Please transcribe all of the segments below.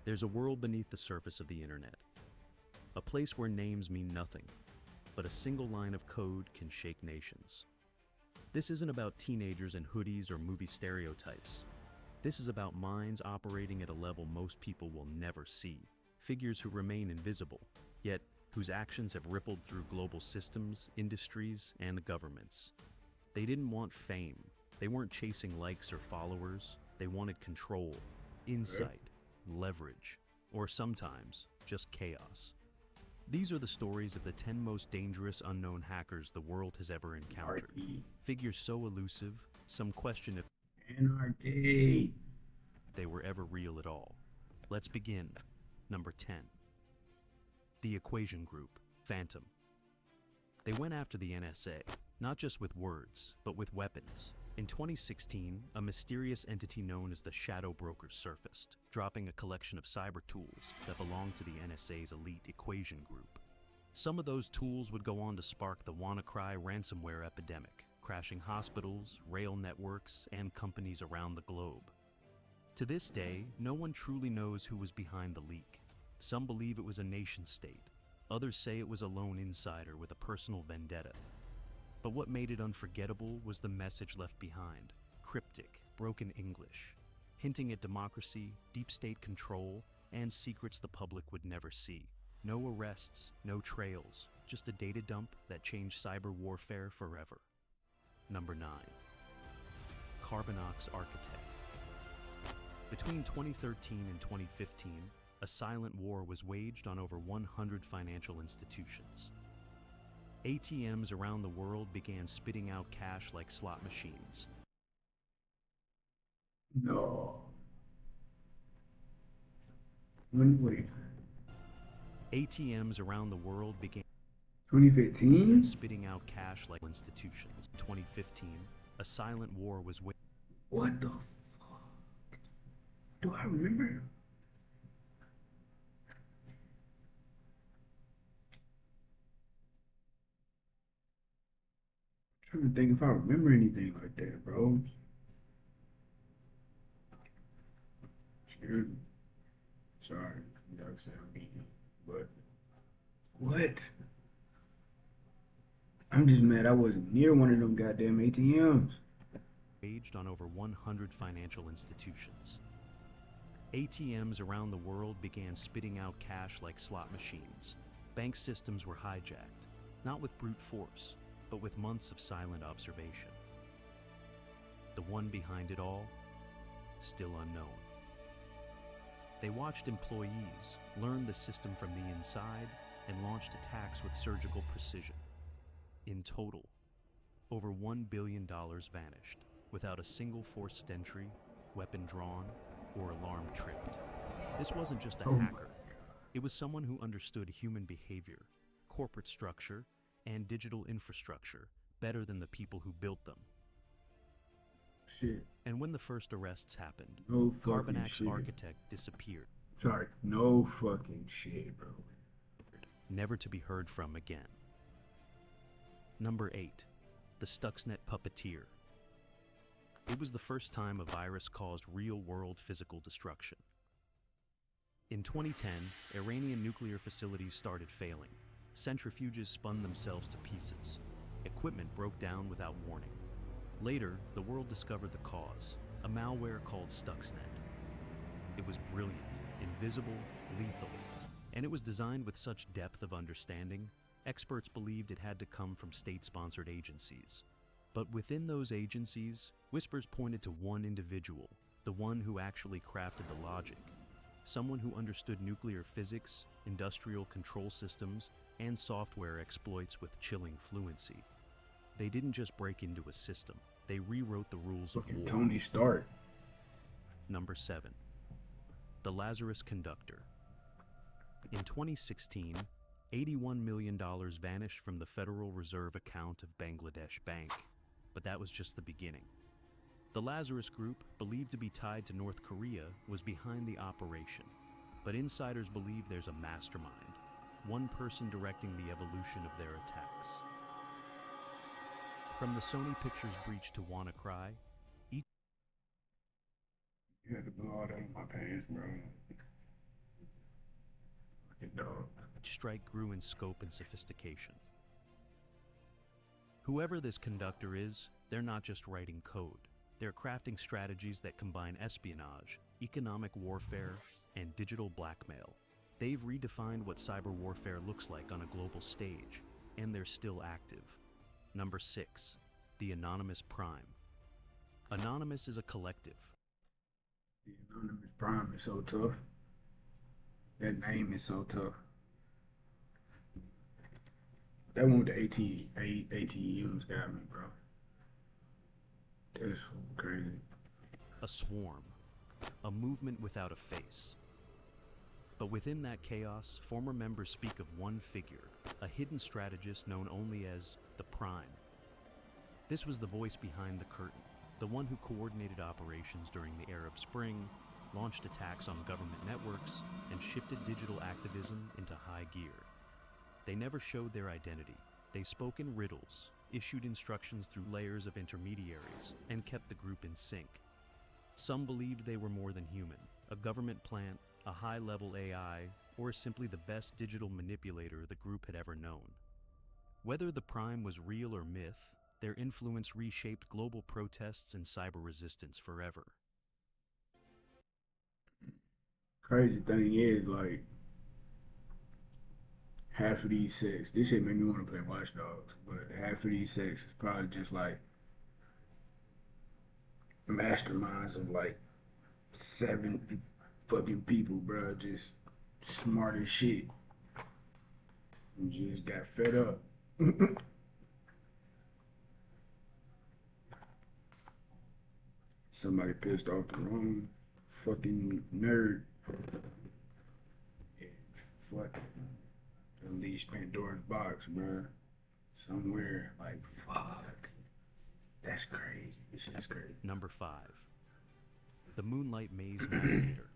There's a world beneath the surface of the internet, a place where names mean nothing, but a single line of code can shake nations. This isn't about teenagers in hoodies or movie stereotypes. This is about minds operating at a level most people will never see, figures who remain invisible, yet whose actions have rippled through global systems, industries, and governments. They didn't want fame. They weren't chasing likes or followers. They wanted control, insight, leverage, or sometimes just chaos. These are the stories of the 10 most dangerous unknown hackers the world has ever encountered. Figures so elusive, some question if they were ever real at all. Let's begin. Number 10. The Equation Group, Phantom. They went after the NSA, not just with words, but with weapons. In 2016, a mysterious entity known as the Shadow Brokers surfaced, dropping a collection of cyber tools that belonged to the NSA's elite Equation Group. Some of those tools would go on to spark the WannaCry ransomware epidemic, crashing hospitals, rail networks, and companies around the globe. To this day, no one truly knows who was behind the leak. Some believe it was a nation-state. Others say it was a lone insider with a personal vendetta. But what made it unforgettable was the message left behind. Cryptic, broken English, hinting at democracy, deep state control, and secrets the public would never see. No arrests, no trails, just a data dump that changed cyber warfare forever. Number 9. Carbonox Architect. Between 2013 and 2015, a silent war was waged on over 100 financial institutions. ATMs around the world began spitting out cash like slot machines. No. Wait. ATMs around the world began 2015? spitting out cash like institutions. 2015, a silent war was waged. What the fuck? Do I remember? I'm trying to think if I remember anything like that, bro. Excuse me. Sorry, dog said I'm eating, but what? I'm just mad I wasn't near one of them goddamn ATMs. Waged on over 100 financial institutions. ATMs around the world began spitting out cash like slot machines. Bank systems were hijacked, not with brute force, but with months of silent observation. The one behind it all, still unknown. They watched employees, learned the system from the inside, and launched attacks with surgical precision. In total, over $1 billion vanished, without a single forced entry, weapon drawn, or alarm tripped. This wasn't just a hacker. It was someone who understood human behavior, corporate structure, and digital infrastructure better than the people who built them. Shit. And when the first arrests happened, No fucking Carbonox shit. Architect disappeared. Sorry, no fucking shit, bro. Never to be heard from again. Number 8. The Stuxnet Puppeteer. It was the first time a virus caused real-world physical destruction. In 2010, Iranian nuclear facilities started failing. Centrifuges spun themselves to pieces. Equipment broke down without warning. Later, the world discovered the cause, a malware called Stuxnet. It was brilliant, invisible, lethal, and it was designed with such depth of understanding, experts believed it had to come from state-sponsored agencies. But within those agencies, whispers pointed to one individual, the one who actually crafted the logic, someone who understood nuclear physics, industrial control systems, and software exploits with chilling fluency. They didn't just break into a system, they rewrote the rules of war. Tony Stark. Number 7. The Lazarus Conductor. In 2016, $81 million vanished from the Federal Reserve account of Bangladesh Bank, but that was just the beginning. The Lazarus Group, believed to be tied to North Korea, was behind the operation, but insiders believe there's a mastermind, one person directing the evolution of their attacks. From the Sony Pictures breach to WannaCry, You had to blow all that in my pants, bro. Dog. Strike grew in scope and sophistication. Whoever this conductor is, they're not just writing code. They're crafting strategies that combine espionage, economic warfare, and digital blackmail. They've redefined what cyber warfare looks like on a global stage, and they're still active. Number 6, the Anonymous Prime. Anonymous is a collective. The Anonymous Prime is so tough. That name is so tough. That one with the ATMs got me, bro. That's crazy. A swarm, a movement without a face. But within that chaos, former members speak of one figure, a hidden strategist known only as the Prime. This was the voice behind the curtain, the one who coordinated operations during the Arab Spring, launched attacks on government networks, and shifted digital activism into high gear. They never showed their identity. They spoke in riddles, issued instructions through layers of intermediaries, and kept the group in sync. Some believed they were more than human, a government plant, a high-level AI, or simply the best digital manipulator the group had ever known. Whether the Prime was real or myth, their influence reshaped global protests and cyber resistance forever. Crazy thing is, like, half of these sects, this shit made me want to play Watch Dogs, but half of these sects is probably just like masterminds of like 7 fucking people, bro, just smart as shit. And just got fed up. Somebody pissed off the wrong fucking nerd. Yeah, fuck. Unleash Pandora's box, bro. Somewhere, like, fuck. That's crazy. This shit's crazy. Number 5, the Moonlight Maze Navigator.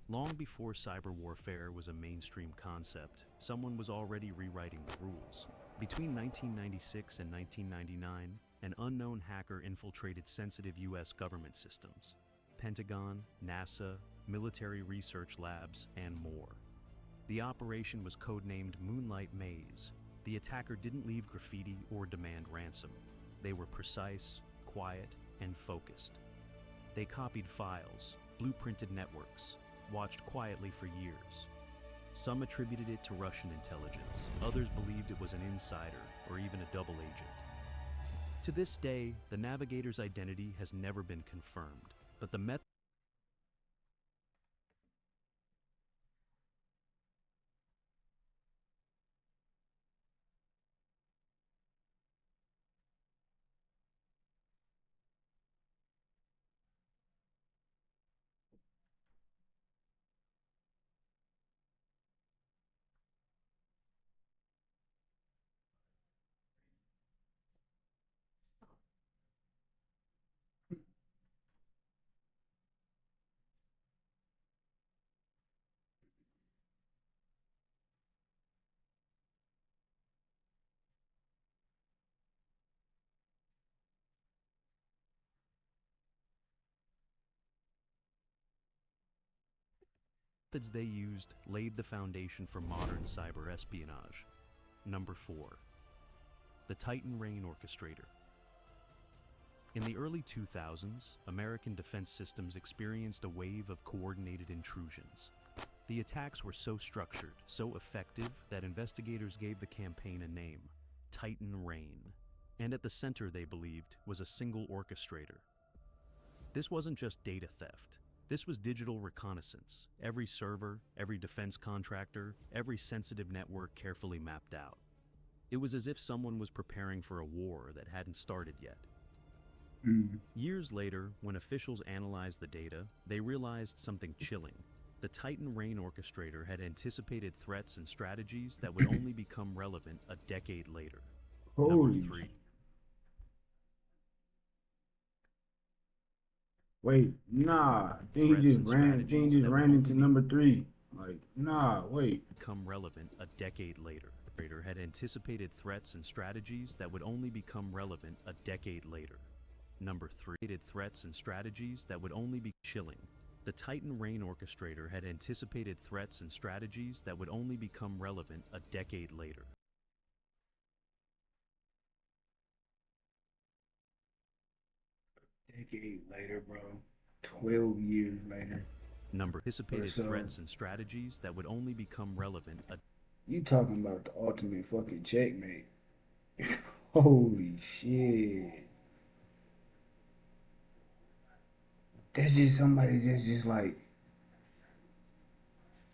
Long before cyber warfare was a mainstream concept, someone was already rewriting the rules. Between 1996 and 1999, an unknown hacker infiltrated sensitive U.S. government systems, Pentagon, NASA, military research labs, and more. The operation was codenamed Moonlight Maze. The attacker didn't leave graffiti or demand ransom. They were precise, quiet, and focused. They copied files, blueprinted networks, watched quietly for years. Some attributed it to Russian intelligence. Others believed it was an insider or even a double agent. To this day, the navigator's identity has never been confirmed, but the methods they used laid the foundation for modern cyber espionage. Number 4, the Titan Rain Orchestrator. In the early 2000s, American defense systems experienced a wave of coordinated intrusions. The attacks were so structured, so effective, that investigators gave the campaign a name, Titan Rain. And at the center, they believed, was a single orchestrator. This wasn't just data theft. This was digital reconnaissance. Every server, every defense contractor, every sensitive network carefully mapped out. It was as if someone was preparing for a war that hadn't started yet. Years later, when officials analyzed the data, they realized something chilling. The Titan Rain Orchestrator had anticipated threats and strategies that would only become relevant a decade later. Holy Number 3. Wait, nah. Then Threats he just and ran. Then he strategies just that ran would into only number 3. Like, nah. Wait. Become relevant a decade later. Orchestrator had anticipated threats and strategies that would only become relevant a decade later. Number 3. Threats and strategies that would only be chilling. The Titan Rain Orchestrator had anticipated threats and strategies that would only become relevant a decade later. Decade later, bro. 12 years later. Anticipated threats and strategies that would only become relevant a You talking about the ultimate fucking checkmate. Holy shit. That's just somebody that's just like,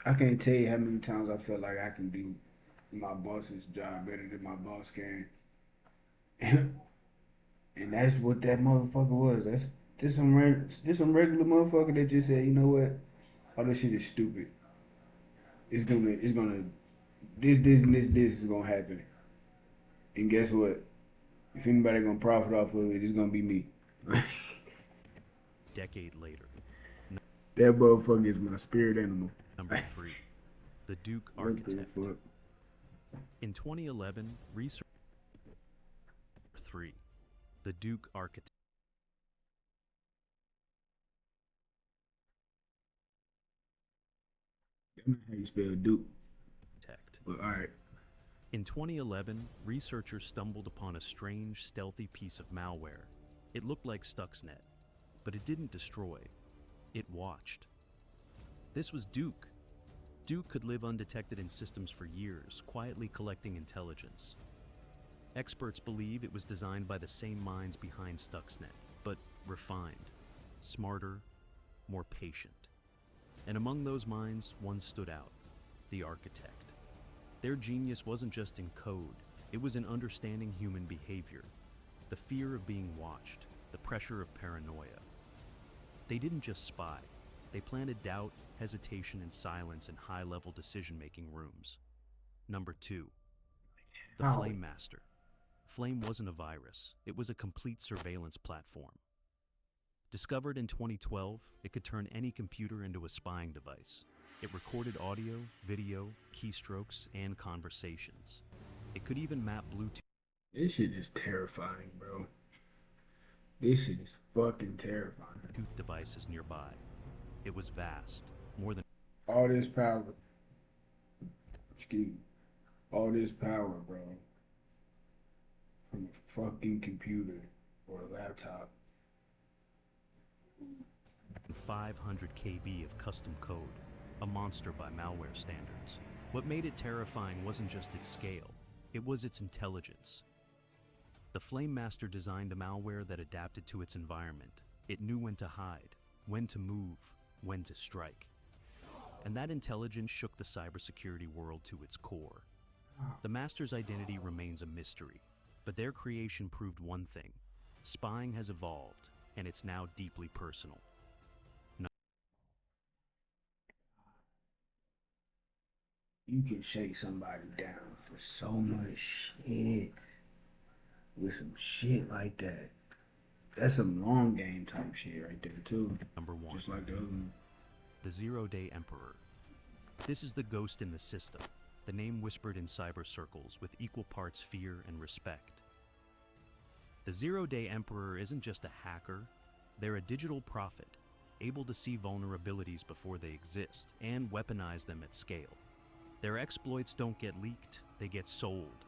I can't tell you how many times I feel like I can do my boss's job better than my boss can. And that's what that motherfucker was. That's just some regular motherfucker that just said, you know what? All this shit is stupid. It's gonna this is gonna happen. And guess what? If anybody gonna profit off of it, it's gonna be me. decade later. That motherfucker is my spirit animal. Number 3. The Duke Architect. In 2011, research 3. The Duke Architect. That's not how you spell Duke. But alright. In 2011, researchers stumbled upon a strange, stealthy piece of malware. It looked like Stuxnet, but it didn't destroy. It watched. This was Duke. Duke could live undetected in systems for years, quietly collecting intelligence. Experts believe it was designed by the same minds behind Stuxnet, but refined, smarter, more patient. And among those minds, one stood out, the architect. Their genius wasn't just in code, it was in understanding human behavior, the fear of being watched, the pressure of paranoia. They didn't just spy, they planted doubt, hesitation, and silence in high-level decision-making rooms. Number 2, the Flame Master. Flame wasn't a virus, it was a complete surveillance platform. Discovered in 2012, it could turn any computer into a spying device. It recorded audio, video, keystrokes, and conversations. It could even map Bluetooth. This shit is terrifying, bro. This shit is fucking terrifying. Devices nearby. It was vast, more than all this power. Excuse me. All this power, bro. From a fucking computer or a laptop. 500 KB of custom code, a monster by malware standards. What made it terrifying wasn't just its scale, it was its intelligence. The Flame Master designed a malware that adapted to its environment. It knew when to hide, when to move, when to strike. And that intelligence shook the cybersecurity world to its core. The Master's identity remains a mystery, but their creation proved one thing: spying has evolved, and it's now deeply personal. You can shake somebody down for so much shit. With some shit like that. That's some long game type shit right there too. Number 1. Just like the other one. The Zero-Day Emperor. This is the ghost in the system, the name whispered in cyber circles with equal parts fear and respect. The Zero-Day Emperor isn't just a hacker, they're a digital prophet, able to see vulnerabilities before they exist and weaponize them at scale. Their exploits don't get leaked, they get sold.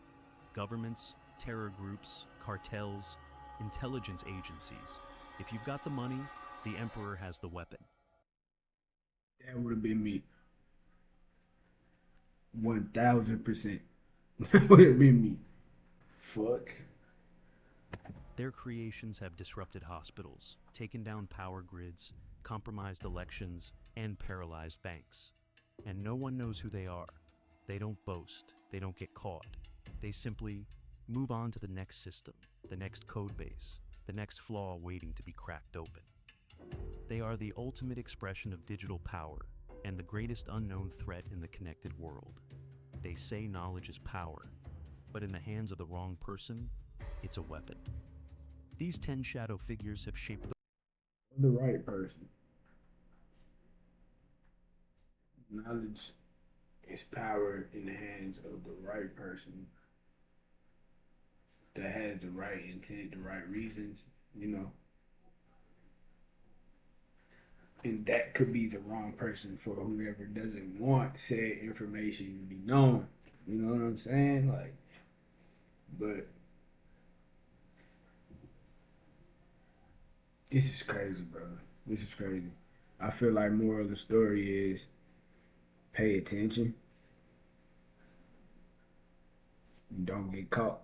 Governments, terror groups, cartels, intelligence agencies. If you've got the money, the Emperor has the weapon. That would have been me. 1000%. That would have been me. Fuck. Their creations have disrupted hospitals, taken down power grids, compromised elections, and paralyzed banks. And no one knows who they are. They don't boast, they don't get caught. They simply move on to the next system, the next code base, the next flaw waiting to be cracked open. They are the ultimate expression of digital power and the greatest unknown threat in the connected world. They say knowledge is power, but in the hands of the wrong person, it's a weapon. These 10 shadow figures have shaped the right person. Knowledge is power in the hands of the right person that has the right intent, the right reasons, you know. And that could be the wrong person for whoever doesn't want said information to be known. You know what I'm saying? Like, but this is crazy, bro. This is crazy. I feel like moral of the story is pay attention and don't get caught.